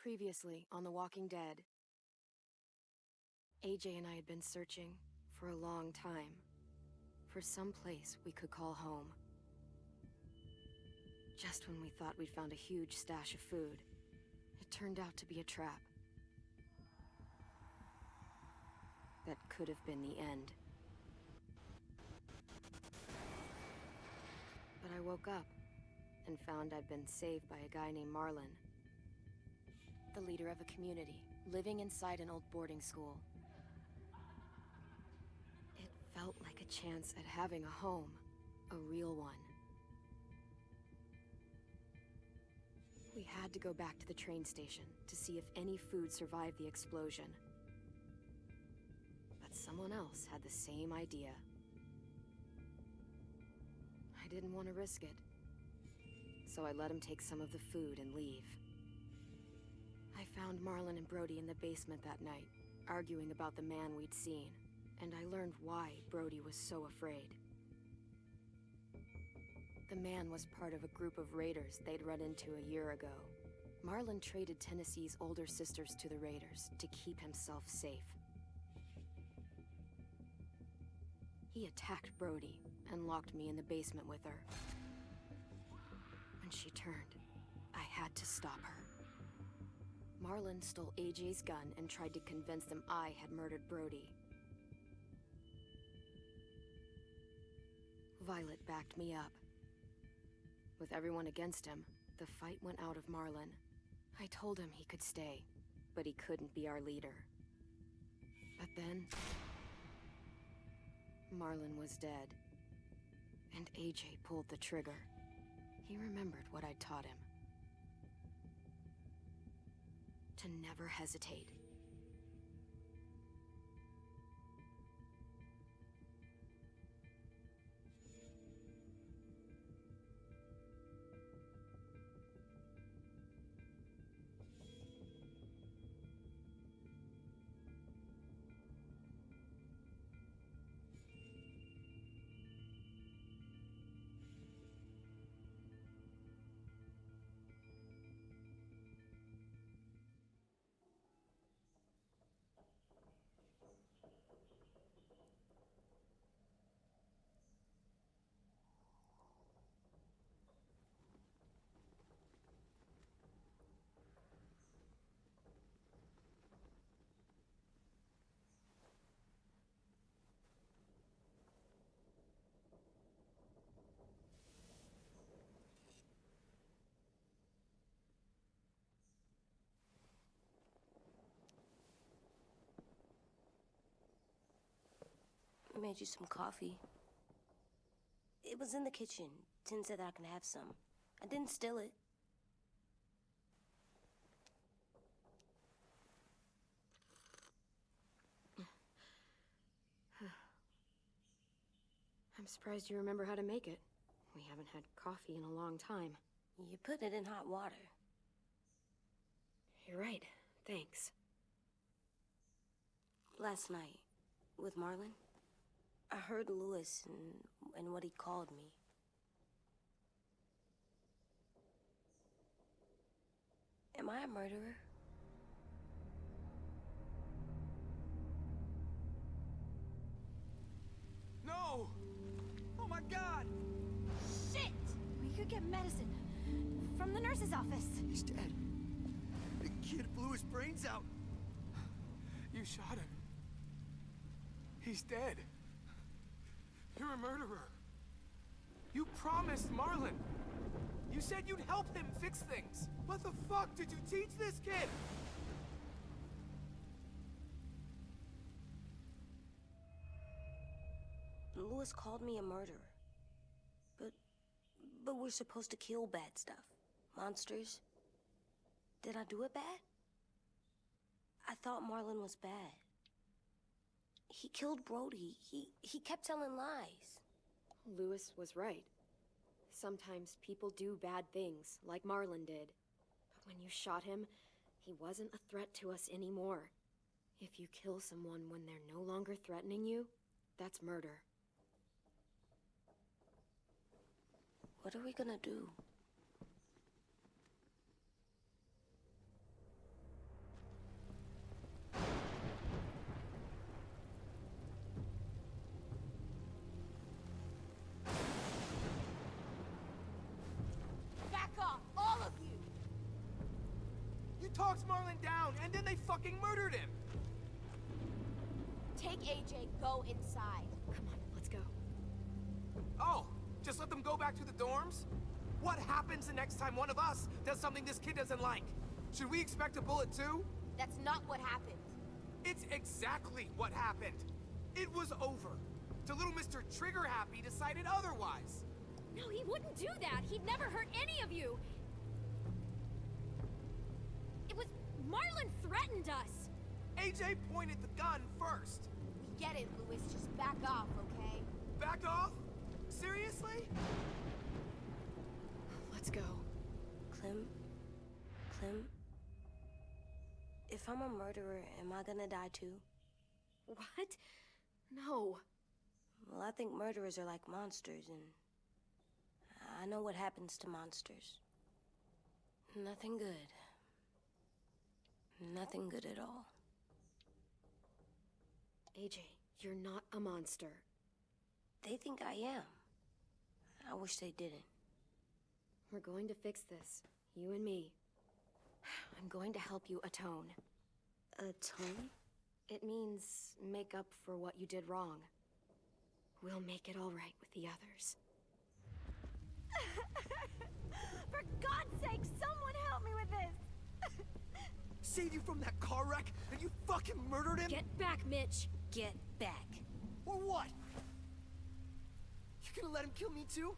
Previously on The Walking Dead. AJ and I had been searching for a long time for some place we could call home. Just when we thought we'd found a huge stash of food, it turned out to be a trap. That could have been the end. But I woke up and found I'd been saved by a guy named Marlon, the leader of a community, living inside an old boarding school. It felt like a chance at having a home, a real one. We had to go back to the train station to see if any food survived the explosion. But someone else had the same idea. I didn't want to risk it, so I let him take some of the food and leave. I found Marlon and Brody in the basement that night, arguing about the man we'd seen, and I learned why Brody was so afraid. The man was part of a group of raiders they'd run into a year ago. Marlon traded Tennessee's older sisters to the raiders to keep himself safe. He attacked Brody and locked me in the basement with her. When she turned, I had to stop her. Marlon stole AJ's gun and tried to convince them I had murdered Brody. Violet backed me up. With everyone against him, the fight went out of Marlon. I told him he could stay, but he couldn't be our leader. But then, Marlon was dead, and AJ pulled the trigger. He remembered what I'd taught him. To never hesitate. I made you some coffee. It was in the kitchen. Tin said that I can have some. I didn't steal it. I'm surprised you remember how to make it. We haven't had coffee in a long time. You put it in hot water. You're right. Thanks. Last night, with Marlon, I heard Lewis and what he called me. Am I a murderer? No! Oh my God! Shit! We could get medicine from the nurse's office. He's dead. The kid blew his brains out. You shot him. He's dead. You're a murderer. You promised Marlon. You said you'd help him fix things. What the fuck did you teach this kid? Lewis called me a murderer. But we're supposed to kill bad stuff. Monsters. Did I do it bad? I thought Marlon was bad. He killed Brody. He kept telling lies. Lewis was right. Sometimes people do bad things, like Marlon did. But when you shot him, he wasn't a threat to us anymore. If you kill someone when they're no longer threatening you, that's murder. What are we gonna do? talks Marlon down, and then they fucking murdered him! Take AJ, go inside. Come on, let's go. Oh, just let them go back to the dorms? What happens the next time one of us does something this kid doesn't like? Should we expect a bullet too? That's not what happened. It's exactly what happened. It was over. The little Mr. Trigger Happy decided otherwise. No, he wouldn't do that. He'd never hurt any of you. It was... Marlon threatened us. AJ pointed the gun first. We get it, Louis. Just back off, okay? Back off? Seriously? Let's go. Clem? If I'm a murderer, am I gonna die too? What? No. Well, I think murderers are like monsters, and I know what happens to monsters. Nothing good. Nothing good at all. AJ, you're not a monster. They think I am. I wish they didn't. We're going to fix this. You and me. I'm going to help you atone. Atone? It means make up for what you did wrong. We'll make it all right with the others. For God's sake, someone help me with this! Saved you from that car wreck, and you fucking murdered him? Get back, Mitch! Get back. Or what? You gonna let him kill me too?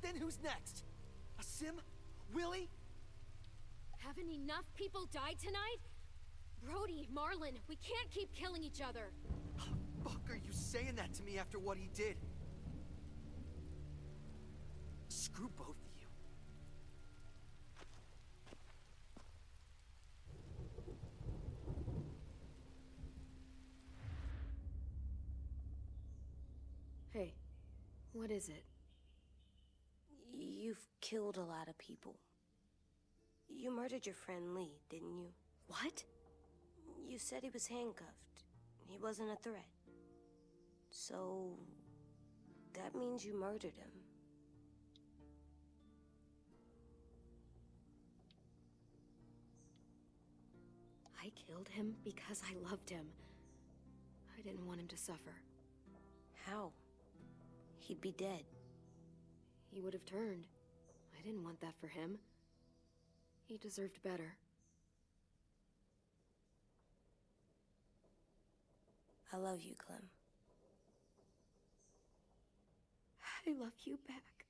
Then who's next? A Sim? Willie? Haven't enough people died tonight? Brody, Marlon, we can't keep killing each other. Fuck are you saying that to me after what he did? Screw both of you. Hey, what is it? You've killed a lot of people. You murdered your friend Lee, didn't you? What? You said he was handcuffed. He wasn't a threat. So... that means you murdered him. I killed him because I loved him. I didn't want him to suffer. How? He'd be dead. He would have turned. I didn't want that for him. He deserved better. I love you, Clem. I love you back.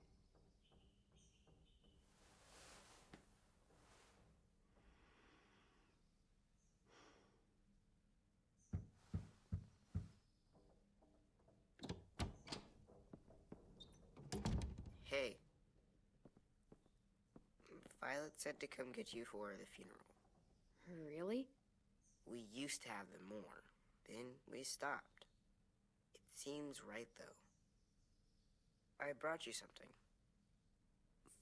Hey. Violet said to come get you for the funeral. Really? We used to have them more. Then we stopped. It seems right, though. I brought you something.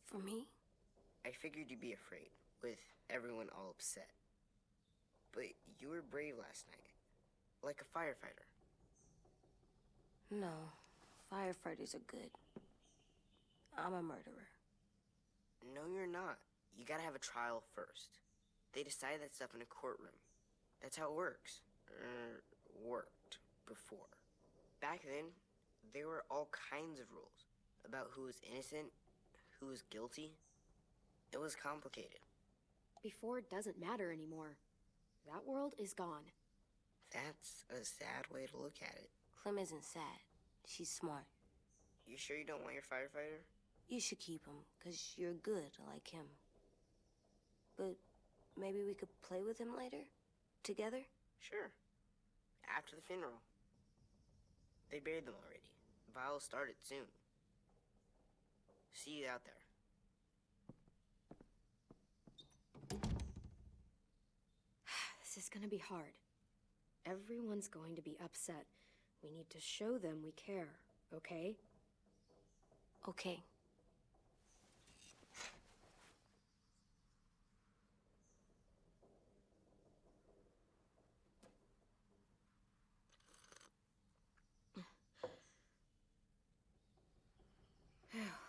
For me? I figured you'd be afraid, with everyone all upset. But you were brave last night. Like a firefighter. No. Firefighters are good. I'm a murderer. No, you're not. You gotta have a trial first. They decide that stuff in a courtroom. That's how it works. Worked before. Back then, there were all kinds of rules about who was innocent, who was guilty. It was complicated. Before doesn't matter anymore. That world is gone. That's a sad way to look at it. Clem isn't sad. She's smart. You sure you don't want your firefighter? You should keep him, 'cause you're good like him. But maybe we could play with him later? Together? Sure. After the funeral. They buried them already. Vile'll start it soon. See you out there. This is gonna be hard. Everyone's going to be upset. We need to show them we care, okay? Okay.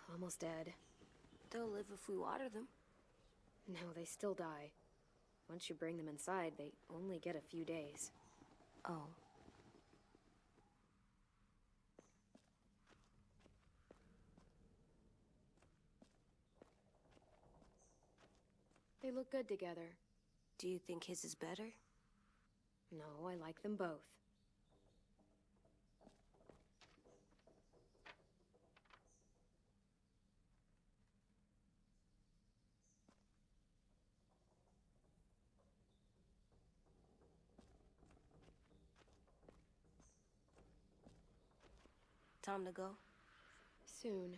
Almost dead. They'll live if we water them. No, they still die. Once you bring them inside, they only get a few days. Oh. They look good together. Do you think his is better? No, I like them both. Time to go? Soon.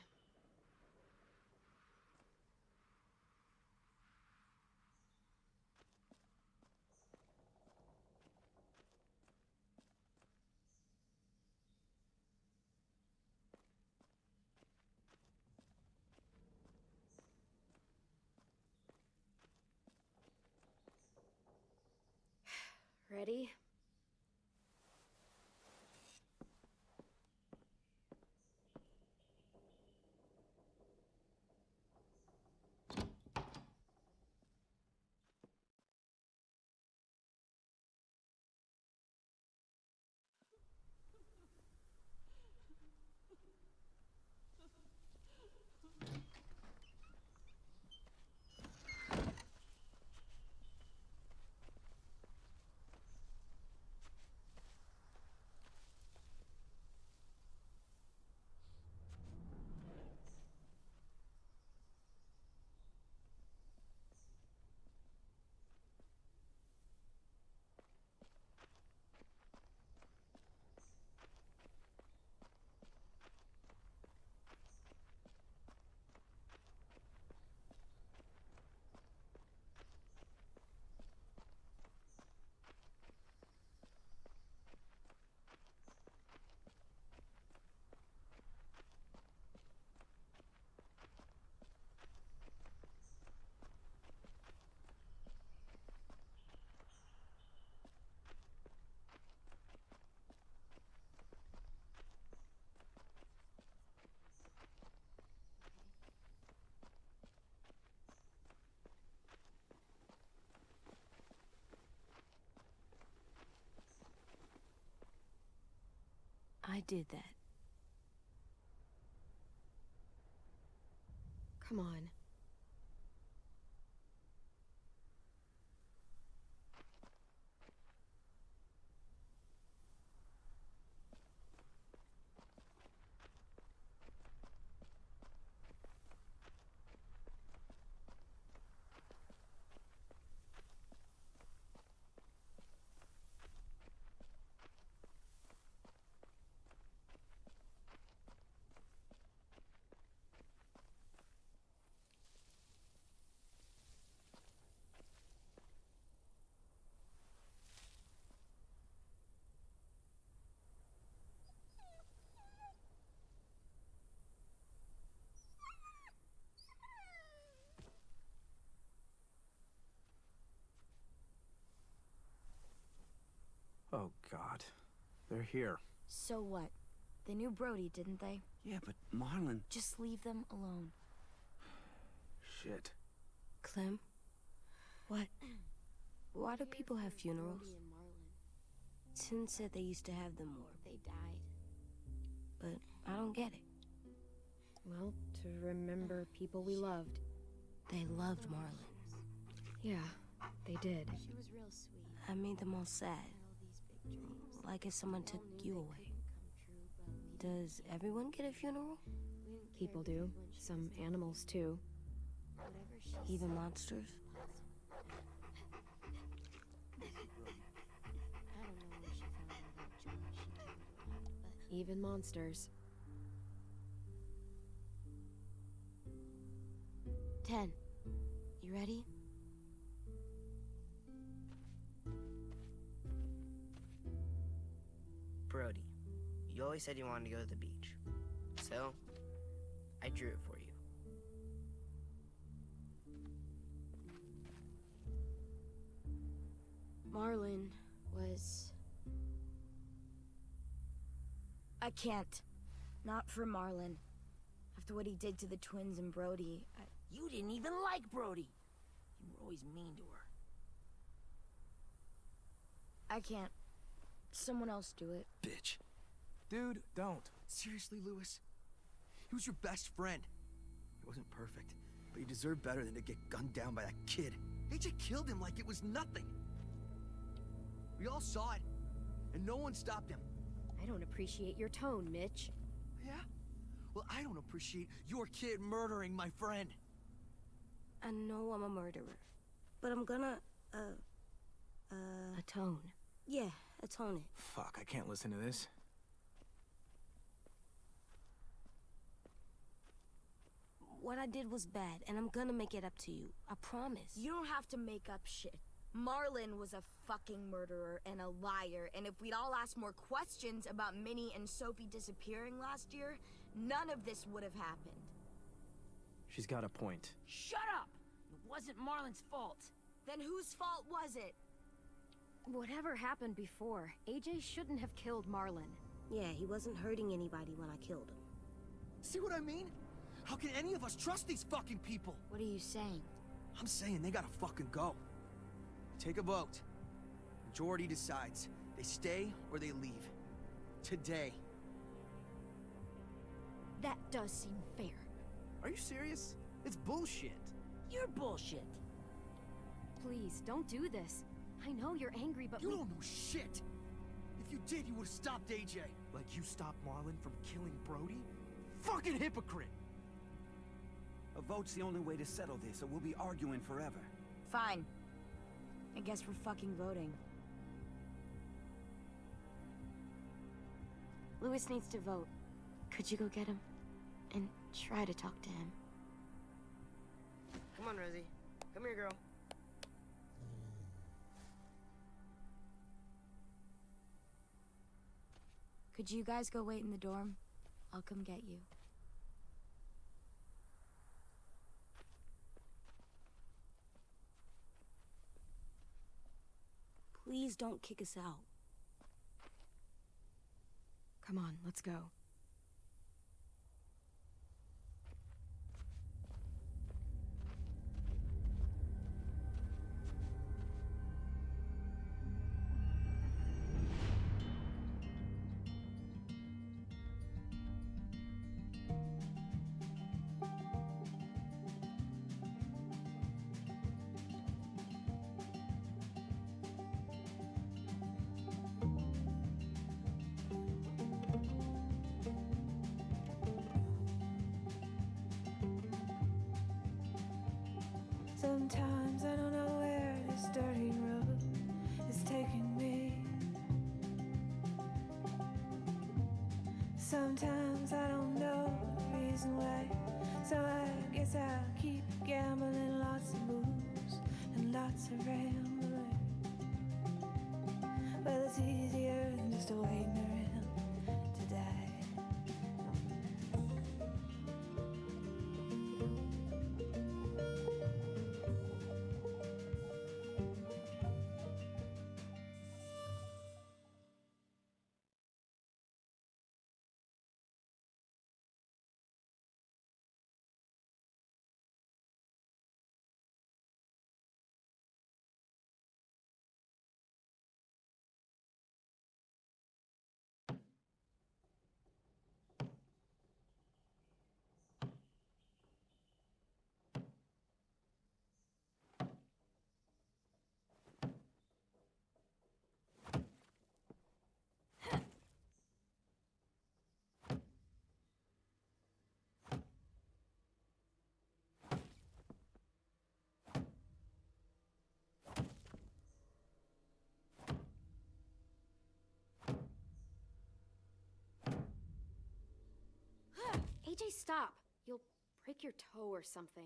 Ready? I did that. Come on. Oh, God. They're here. So what? They knew Brody, didn't they? Yeah, but Marlon... Just leave them alone. Shit. Clem? What? Why do people have funerals? Brody and Marlon. Tin said they used to have them more, They died. but I don't get it. Well, to remember people we loved. They loved Marlon. Yeah, they did. She was real sweet. I made them all sad. Had all these big dreams. Like if someone We took all knew you they away. couldn't come true, but we Does everyone get a funeral? didn't care People because do. when she Some was there, animals, too. whatever she Even said monsters? was possible. I don't know where she found all that junk she carried around, but Even monsters. 10. You ready? Brody, you always said you wanted to go to the beach. So, I drew it for you. Marlon was... I can't. Not for Marlon. After what he did to the twins and Brody, You didn't even like Brody. You were always mean to her. I can't. Someone else do it. Bitch. Dude, don't. Seriously, Lewis? He was your best friend. He wasn't perfect, but he deserved better than to get gunned down by that kid. AJ killed him like it was nothing. We all saw it, and no one stopped him. I don't appreciate your tone, Mitch. Yeah? Well, I don't appreciate your kid murdering my friend. I know I'm a murderer, but I'm gonna, Atone. yeah, atone it. Fuck, I can't listen to this. What I did was bad, and I'm gonna make it up to you. I promise. You don't have to make up shit. Marlon was a fucking murderer and a liar, and if we'd all asked more questions about Minnie and Sophie disappearing last year, none of this would have happened. She's got a point. Shut up! It wasn't Marlon's fault. Then whose fault was it? Whatever happened before, AJ shouldn't have killed Marlon. Yeah, he wasn't hurting anybody when I killed him. See what I mean? How can any of us trust these fucking people? What are you saying? I'm saying they gotta fucking go. Take a vote. Majority decides. They stay or they leave. Today. That does seem fair. Are you serious? It's bullshit. You're bullshit. Please, don't do this. I know you're angry, but You don't know shit! If you did, you would've stopped AJ. Like you stopped Marlon from killing Brody? Fucking hypocrite! A vote's the only way to settle this, or we'll be arguing forever. Fine. I guess we're fucking voting. Lewis needs to vote. Could you go get him? And try to talk to him. Come on, Rosie. Come here, girl. Could you guys go wait in the dorm? I'll come get you. Please don't kick us out. Come on, let's go. Sometimes I don't know where this dirty road is taking me. Sometimes I don't know the reason why. So I guess I'll keep gambling, lots of moves and lots of rambling. Well, it's easier than just waiting around to die. AJ, stop! You'll break your toe or something.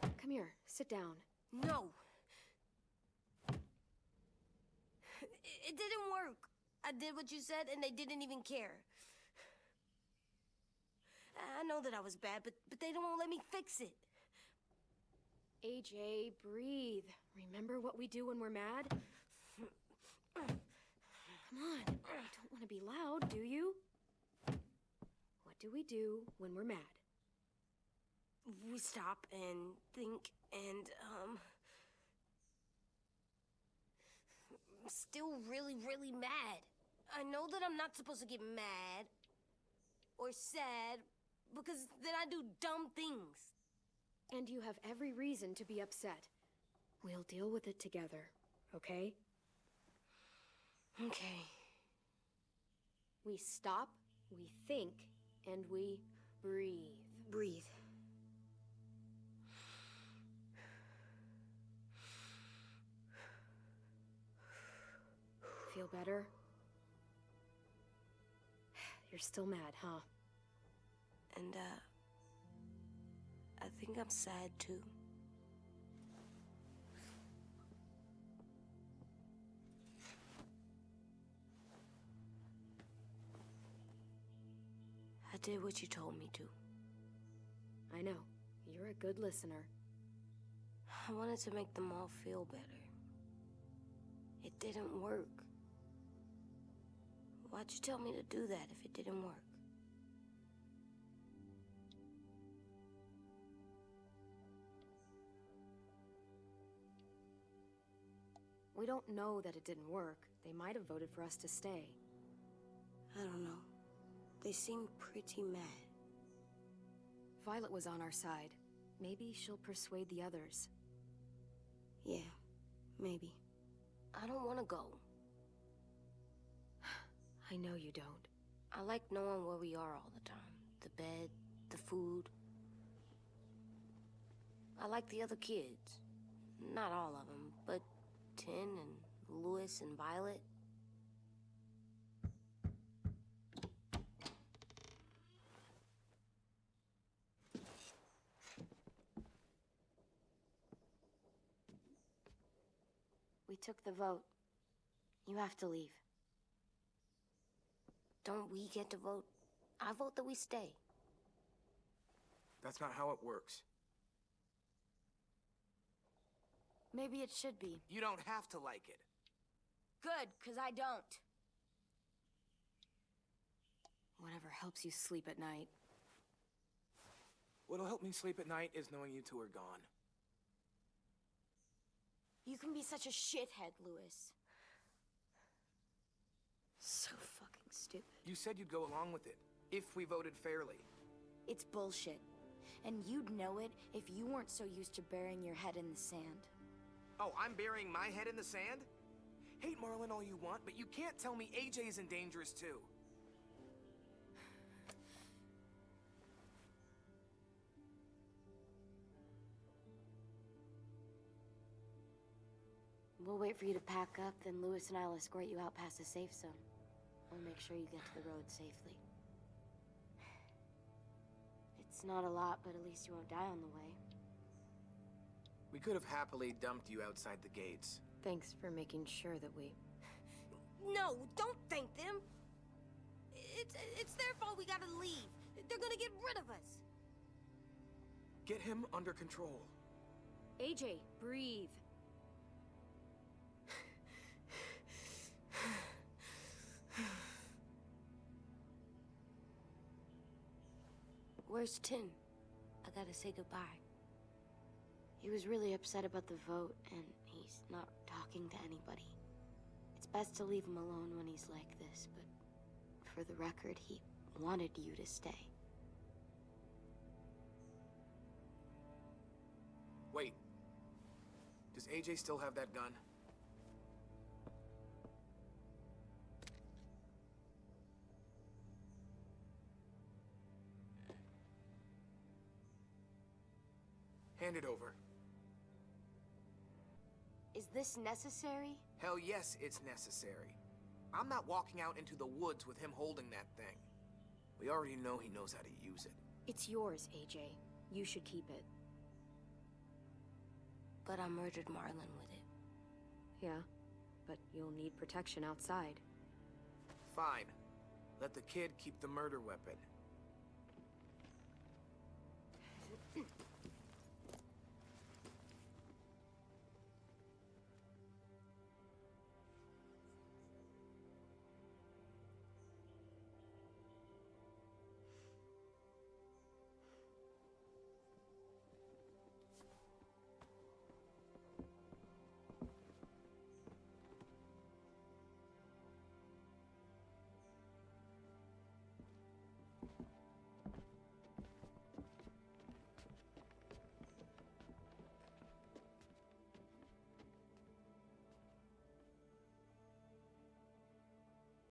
Come here, sit down. No! It didn't work. I did what you said, and they didn't even care. I know that I was bad, but they don't let me fix it. AJ, breathe. Remember what we do when we're mad? Come on, you don't want to be loud, do you? What do we do when we're mad? We stop and think and, I'm still really, really mad. I know that I'm not supposed to get mad or sad because then I do dumb things. And you have every reason to be upset. We'll deal with it together, okay? Okay. We stop, we think, and we breathe. Breathe. Feel better? You're still mad, huh? And, I think I'm sad, too. I did what you told me to. I know. You're a good listener. I wanted to make them all feel better. It didn't work. Why'd you tell me to do that if it didn't work? We don't know that it didn't work. They might have voted for us to stay. I don't know. They seemed pretty mad. Violet was on our side. Maybe she'll persuade the others. Yeah, maybe. I don't want to go. I know you don't. I like knowing where we are all the time. The bed, the food. I like the other kids. Not all of them, but Tin and Louis and Violet. We took the vote. You have to leave. Don't we get to vote? I vote that we stay. That's not how it works. Maybe it should be. You don't have to like it. Good, because I don't. Whatever helps you sleep at night. What'll help me sleep at night is knowing you two are gone. You can be such a shithead, Louis. So fucking stupid. You said you'd go along with it, if we voted fairly. It's bullshit. And you'd know it if you weren't so used to burying your head in the sand. Oh, I'm burying my head in the sand? Hate Marlin all you want, but you can't tell me AJ's in dangerous too. We'll wait for you to pack up, then Louis and I'll escort you out past the safe zone. We'll make sure you get to the road safely. It's not a lot, but at least you won't die on the way. We could have happily dumped you outside the gates. Thanks for making sure that we... No, don't thank them. It's their fault we gotta leave. They're gonna get rid of us. Get him under control. AJ, breathe. Where's Tin? I gotta say goodbye. He was really upset about the vote, and he's not talking to anybody. It's best to leave him alone when he's like this, but for the record, he wanted you to stay. Wait. Does AJ still have that gun? Hand it over. Is this necessary? Hell yes, it's necessary. I'm not walking out into the woods with him holding that thing. We already know he knows how to use it. It's yours, AJ. You should keep it. But I murdered Marlin with it. Yeah, but you'll need protection outside. Fine. Let the kid keep the murder weapon.